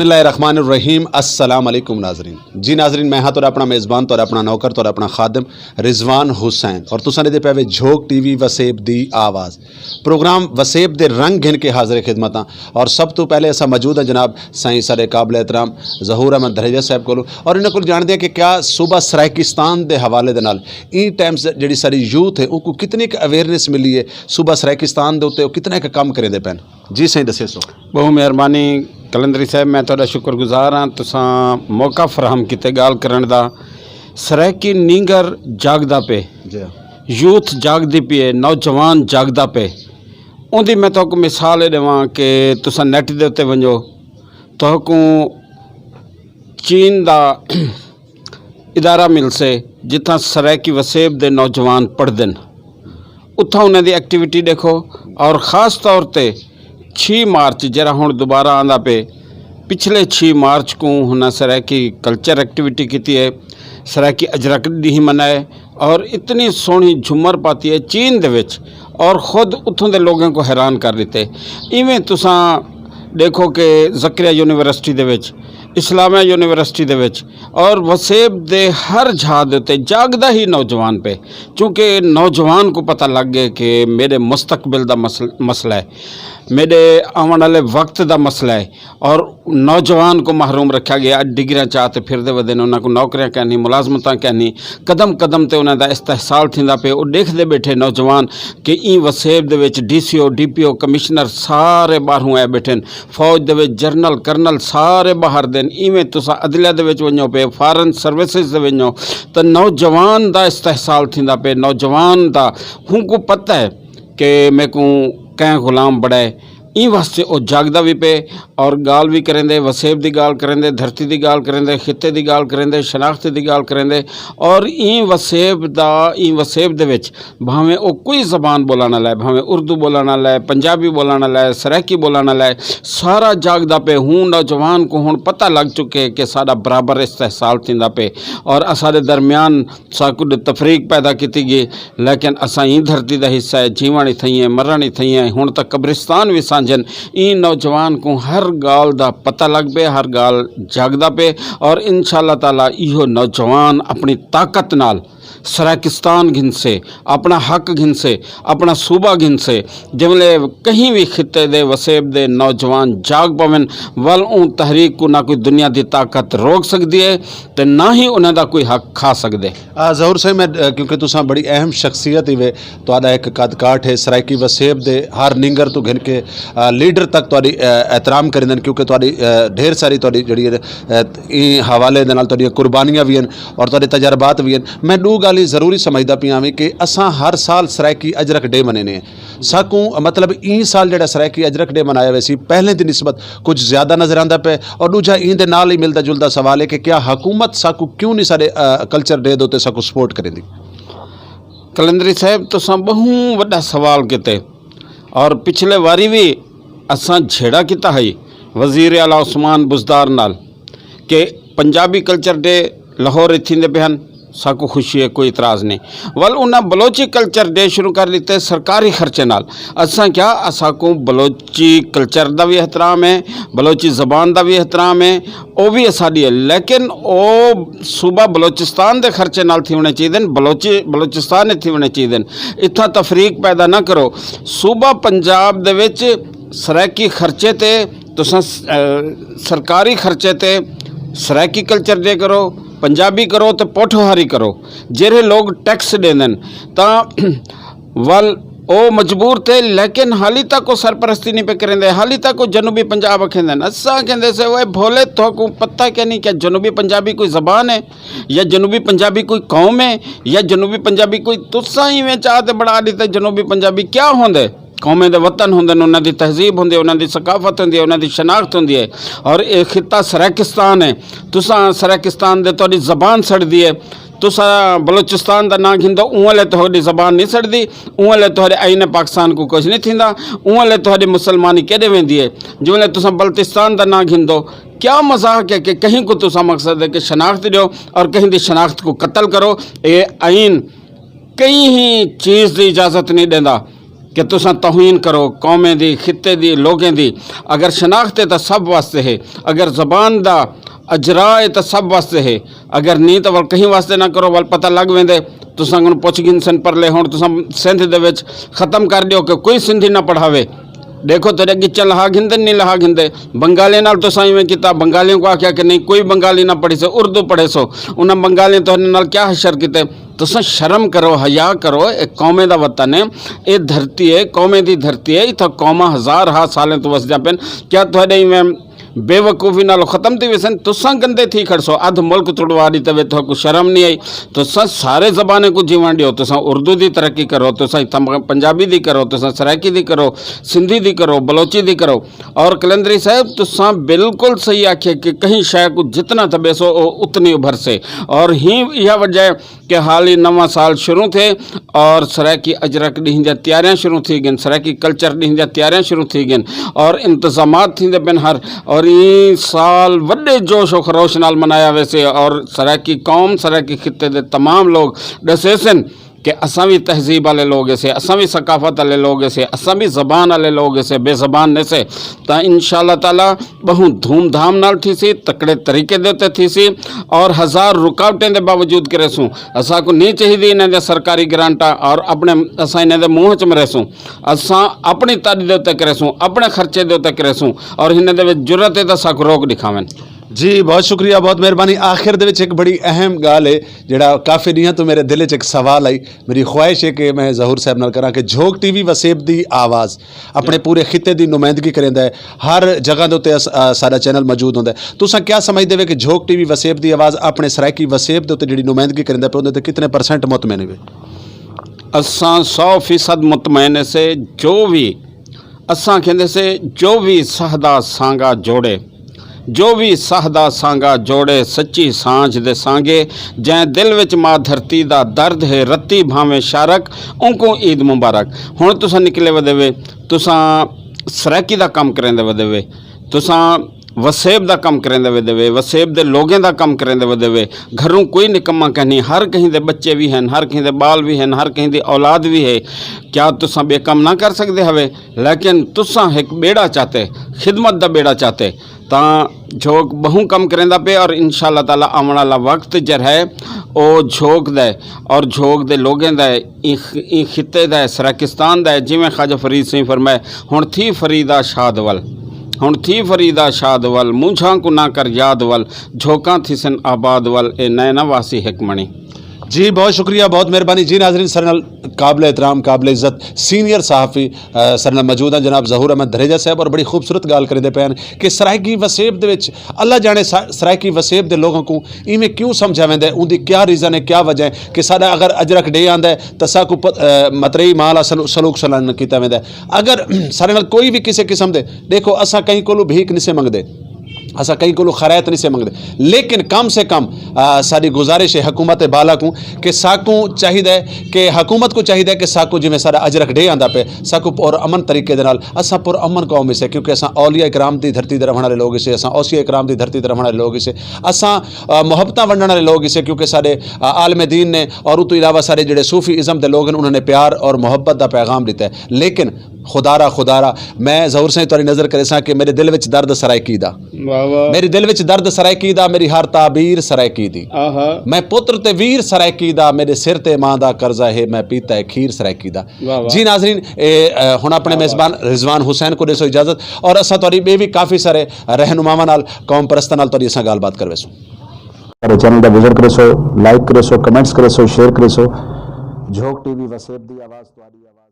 बिस्मिल्लाहिर्रहमानिर्रहीम अस्सलाम वालेकुम नाजरीन। जी नाजरीन, मैं हाँ तो अपना मेज़बान तो अपना नौकर तो अपना खादिम रिजवान हुसैन और तुसां दे पे झोक टीवी वसेब दी आवाज़ प्रोग्राम वसेब दे रंग घिन के हाज़िर खिदमत। और सब तो पहले ऐसा मौजूद है जनाब साईं सर काबिल एहतराम ज़हूर धरेजा साहब को, और इन्होंने को जानते हैं कि क्या सूबा सराइकिस्तान के हवाले दे नाल इन टाइम्स जी सारी यूथ है उनको कितनी अवेयरनेस मिली है सूबा सराइकिस्तान के उत्ते कितना काम करेंदे पैन। जी सही दसे सो। बहुत मेहरबानी कलंदरी साहब, मैं तुहाडा शुक्रगुजार हाँ तुसां मौका फराहम किते गाल करन दा। सराइकी नींगर जागदा पे, यूथ जागदी पी है, नौजवान जागदा पे। उन्दी मैं तुहानू मिसाल ये देवां कि तुसां नैट दे उत्ते वञो तुहानू चीन दा इदारा मिलसे जिथां सराइकी वसेब दे नौजवान पढ़दे न, उत्थां उन्हां दी एक्टिविटी देखो। और ख़ास तौर ते 6 मार्च जरा हुण दोबारा आंदा पे, पिछले 6 मार्च को हुन सराइकी कल्चर एक्टिविटी की है, सराइकी अजरक दी मनाए और इतनी सोहनी झूमर पाती है चीन दे विच और ख़ुद उत्थों दे लोगों को हैरान कर दिते। इवें तुसां देखो कि ज़करिया यूनिवर्सिटी दे विच, इस्लामिया यूनिवर्सिटी दे विच और वसेब दे हर जहाँ दे उत्ते जागदा ही नौजवान पे, चूँकि नौजवान को पता लग गया कि मेरे मुस्तकबिल दा मसला है, मेरे आने वाले वक्त का मसला है। और नौजवान को महरूम रखा गया, डिग्रियां चाहते फिरते वधे, उन्होंने नौकरियां कहनी, मुलाजमत कहनी, कदम कदम ते उन्होंने इस्तेहसाल थींदा पे। वो देखते बैठे नौजवान कि ई वसेब दे विच DCO DPO कमिश्नर सारे बाहरों आए बैठे, फौज दे विच जनरल करनल सारे बाहर देन। इवें तुसां अदलिया दे विच वञो पे, फॉरन सर्विसिज दे वञो तो नौजवान दा इस्तेहसाल थींदा पे। नौजवान दा हुनको पता है कि मैं को कैं गुलाम बड़ाए, इन वास्ते वो जागदा भी पे और गाल भी करेंदे, वसेब की गाल करेंदे, धरती की गाल करेंदे, खिते की गाल करेंदे, शनाख्त की गाल करेंदे। और इन वसेब दे विच भावें वो कोई ज़बान बोलाना लाए, भावें उर्दू बोलाना लाए, पंजाबी बोलाना लाए, सराइकी बोलाना लाए, सारा जागदा पे। हूँ नौजवान को हुण पता लग चुके कि साडा बराबर इस्तेहसाल थींदा पे और असाडे दरम्यान साकु तफरीक पैदा की गई, लेकिन असां ई धरती का हिस्सा है, जीवण ही थई है, मरण ही थई है, हुण तक कब्रिस्तान भी जन। इन नौजवान को हर गाल दा पता लग पे, हर गाल जागदा पे और इंशाअल्लाह ताला इहो नौजवान अपनी ताकत नाल सराइकिस्तान घिन से, अपना हक घिन से, अपना सूबा घिन से, जिमले कहीं भी खिते दे वसेब दे नौजवान जाग पवन वल उन तहरीक को ना कोई दुनिया की ताकत रोक सकती है तो ना ही उन्हें दा कोई हक खा सकते। ज़हूर साहब, मैं क्योंकि तुसां बड़ी अहम शख्सियत ही वे, तुहाडा एक कद काठ है सराइकी वसेब दे हर निंगर तो घिन के लीडर तक तुहाडी एहतराम करेंदन, क्योंकि तुहाडी ढेर सारी तुहाडी जिहड़ी हवाले दे नाल तुहाडी कुर्बानियां भी हैं और तुहाडे तजर्बात भी हैं। मैं दो गल जरूरी समझदा पिया कि असां हर साल सराइकी अजरक डे मनाने साकू, मतलब ई साल जो सराइकी अजरक डे मनाया वैसी पहले की निस्बत कुछ ज़्यादा नज़र आता पे। और दूजा इन दे नाल ही मिलता जुलता सवाल है कि क्या हुकूमत साकू क्यों नहीं सारे कल्चर डे दे साकू सपोर्ट करेंदी। कलंदरी साहब तुसां बहु वड्डा सवाल किते और पिछले वारी भी असां झेड़ा किता है वज़ीर आला उस्मान बुज़दार नाल कि पंजाबी कल्चर डे लाहौर थींदे पे हन, साकू खुशी है, कोई इतराज़ नहीं। वल उन्हें बलोची कल्चर डे शुरू कर लिते सरकारी खर्चे नाल। असा क्या असाकू बलोची कल्चर का भी एहतराम है, बलोची ज़बान का भी एहतराम है, वो भी साड़ी है, लेकिन वो सूबा बलोचिस्तान के खर्चे नाल थी होने चाहिए, बलोचिस्तान थी होने चाहिए। इतना तफरीक पैदा ना करो। सूबा पंजाब दे विच सराइकी खर्चे ते तुसां सरकारी खर्चे ते सराइकी कल्चर डे करो, पंजाबी करो तो पोठोहारी करो। जेरे लोग टैक्स देंदन तां वल ओ मजबूर थे, लेकिन हाली तक वो सरपरस्ती नहीं पे करेंदे, हाली तक वो जनूबी पंजाब आखेंदन। असा कहते से वह भोले तो को पता क्या नहीं, क्या जनूबी पंजाबी कोई ज़बान है या जनूबी पंजाबी कोई कौम है या जनूबी पंजाबी कोई तुसा ही में चाहते बड़ा दिते। जनूबी पंजाबी क्या होंदे, कौमें दे वतन होंदे, उन्हां दी तहजीब होंदी, उन्हां दी सकाफत होंदी, उन्हां दी शनाख्त होंदी है। और ये खिता सराइकिस्तान है, तुसां सराइकिस्तान दे तुहाडी ज़बान सड़दी है, तुसा बलोचिस्तान का नाम घिंदो उंगले तुहाडी ज़बान नहीं सड़दी, उंगले तुहाडे आईने पाकिस्तान को कुछ नहीं थींदा, उंगले तुहाडी मुसलमानी केड़े वेंदी है। जिवें तुसा बल्तिस्तान का नाम घिंदो, क्या मजाक है कि कहीं को तुसा मकसद है कि शनाख्त दो और कहीं की शनाख्त को कत्ल करो। ये आइन कहीं ही चीज़ की इजाज़त नहीं देंदा कि तुसां तौहीन करो कौमें दी, खिते दी, लोगें दी। अगर शनाख्त है तो सब वास्ते है, अगर ज़बान दा अजरा है तो सब वास्ते है, अगर नहीं तो वल कहीं वास्ते ना करो, वल पता लग वेंदे तुसां कोल पुछ गिनसन पर ले हुण तुसां सिंध दे विच ख़त्म कर दियो कि कोई सिंधी ना पढ़ावे। देखो तेरे गिच्चन लहा घिंदे नहीं लहा घिंदे, बंगाली नाल तो साई में किता, बंगालियों को आख्या कि नहीं कोई बंगाली ना पढ़ी सो, उर्दू पढ़े सो, उन्हें बंगाली तो नाल क्या हशर किते। तुसां शर्म करो, हया करो, एक कौमें दा वतन है, ये धरती है, कौमें दी धरती है, इत्थों कौमां हज़ार हा सालें तो वसदियां पेन। क्या तुहाडे में बेवकूफ़ी नालों ख़त्म थी वैसे, तुसां गंदे थी खड़सो, अध मुल्क तुड़वा दी तवे तो कुछ शर्म नहीं आई। तुसां सारे ज़बाने को जीवन दियो, तुसां उर्दू दी तरक्की करो, तुसां पंजाबी दी करो, तुसां सराइकी दी करो, सिंधी दी करो, बलोची दी करो। और कलंदरी साहब तुसां बिल्कुल सही आखे कि कहीं शय को जितना तबेसो उतनी उभर से। और ही यह वजह है कि हाल ही नवा साल शुरू थे और सराइकी अजरक ॾींहं जा तैयारियां शुरू थी गई, सराइकी कल्चर ॾींहं जा तैयारियां शुरू थी गई और इंतजामात थींदे पिन हर। और ये साल वड्डे जोश और खरोश नाल मनाया वैसे, और सराइकी कौम, सराइकी खिते दे तमाम लोग दसे सन कि असां भी तहजीब वाले लोग ऐसे, असां भी सकाफत वाले लोग ऐसे, असां भी ज़बान वाले लोग ऐसे, बेज़बान ने से। तो इंशाअल्लाह ताला बहु धूमधाम नाल थी सी, तकड़े तरीके दे उत्ते थी सी और हज़ार रुकावटें दे बावजूद करे सूँ। असां को नहीं चाहिए इन्हें दे सरकारी ग्रांटा और अपने असां इन्हें दे मुँह च मरे सूँ, असां अपनी तारी दे उत्ते करे सूँ, अपने खर्चे दे उत्ते करे सूँ और इन्हें दे जरूरत है तो असां को रोक दिखावें। जी बहुत शुक्रिया, बहुत मेहरबानी। आखिर दे विच एक बड़ी अहम गाल है जिहड़ा काफ़ी दिनां तो मेरे दिल च एक सवाल आई, मेरी ख्वाहिश है कि मैं ज़हूर साहब नाल करां कि झोक टीवी वसेब दी आवाज़ अपने पूरे खिते दी नुमाइंदगी करेंदा है, हर जगह दे उत्ते साडा चैनल मौजूद होंदा है। तुसां क्या समझदे हो कि झोक टीवी वसेब दी आवाज़ अपने सराइकी वसेब दे उत्ते जिहड़ी नुमाइंदगी करेंदा पे उहदे ते कितने % मुतमईन है? असां 100% मुतमईन से, जो भी असां कहंदे से जो भी सहदा सांगा जोड़े, जो भी सहदा सांगा जोड़े सच्ची सांझ दे सांगे, जै दिल विच माँ धरती दा दर्द है रत्ती भावें शारक, उनको ईद मुबारक। हुण तुसां निकले वदे वे, तुसां सराइकी दा कम करेंदे वदे वे, तुसां वसेब दा कम करेंदे वदे वे, वसेब दे लोगों दा कम करेंदे वदे वे। घरों कोई निकम्मा कहनी, हर कहीं दे बच्चे भी हैं, हर कहीं दे बाल भी हैं, हर कहीं दी औलाद भी है। क्या तुसां बेकम ना कर सकते हवे? लेकिन तुसां एक बेड़ा चाहते, खिदमत दा बेड़ा चाहते, तां झोक बहु कम करेंदा पे और इंशाअल्लाह ताला आने वाला वक्त जर है वो झोक दे और झोक दे लोगों दा ई खिते दा सराकिस्तान दा, जिवें ख्वाजा फरीद सिंह फरमाए, हुण थी फरीदा शादवल, हुण थी फरीदा शादवल, मूंझां को ना कर यादवल, झोकां थी सन आबाद वल, ए नैना वासी हिकमणी। जी बहुत शुक्रिया, बहुत मेहरबानी। जी नाज़रीन, सरनल काबिल एहतराम, काबिल इज़्ज़त सीनियर सहाफ़ी सरनल मौजूद हैं जनाब ज़हूर अहमद धरेजा साहब, और बड़ी खूबसूरत गाल करेंदे पे कि सराइकी वसेब दे विच अल्लाह जाने सराइकी वसेब दे लोगों को इवें क्यों समझा वेंदा है, उनकी क्या रीज़न है, क्या वजह है कि साडा अगर अजरक डे आंदा है तो साकू मतरेई माल सलूक सलान किया वेंदा है। अगर सारे नाल कोई भी किसी किस्म दे, देखो असां कहीं कोलों भीख नहीं से मंगदे, असा कहीं को खरायत नहीं से मंगते, लेकिन कम से कम सारी गुजारिश है हुकूमत बाला को कि साकू चाहिए कि हुकूमत को चाहिए कि साकू जिमें सारा अजरक डे आंदा पे साकू पुर अमन तरीके दे नाल असा पुर अमन कौम इसे, क्योंकि असा औलिया इकराम की धरती दे रहने वाले लोग इसे, असा औसिया इकराम की धरती दे रहने वाले लोग इसे, असा मुहब्बत वंडण वाले लोग इसे, क्योंकि सारे आलम दीन ने और उस तो इलावा सारे जो सूफी इज़म के लोग हैं उन्होंने प्यार और मुहब्बत का पैगाम दिता है। लेकिन खुदारा मैं ज़हूर साईं तुहाडी नज़र करे सा कि मेरे दिल विच दर्द सराइकी दा, मेरे दिल विच दर्द सराइकी दा, मेरी हर ताबीर सराइकी दी, मैं पुत्र ते वीर सराइकी दा, मेरे सिर ते मां दा कर्जा है, मैं पीता है खीर सराइकी दा। जी नाज़रीन, हुण अपने मेज़बान रिजवान हुसैन को देसो इजाजत, और असां तुहाडी भी काफ़ी सारे रहनुमावां नाल कौम परस्तां नाल तुहाडी असां गलबात करवेसो। चैनल दा विजिट करेसो, लाइक करेसो, कमेंट्स करेसो, शेयर करेसो। झोक टीवी वसेब दी आवाज़ तुहाडी आवाज़।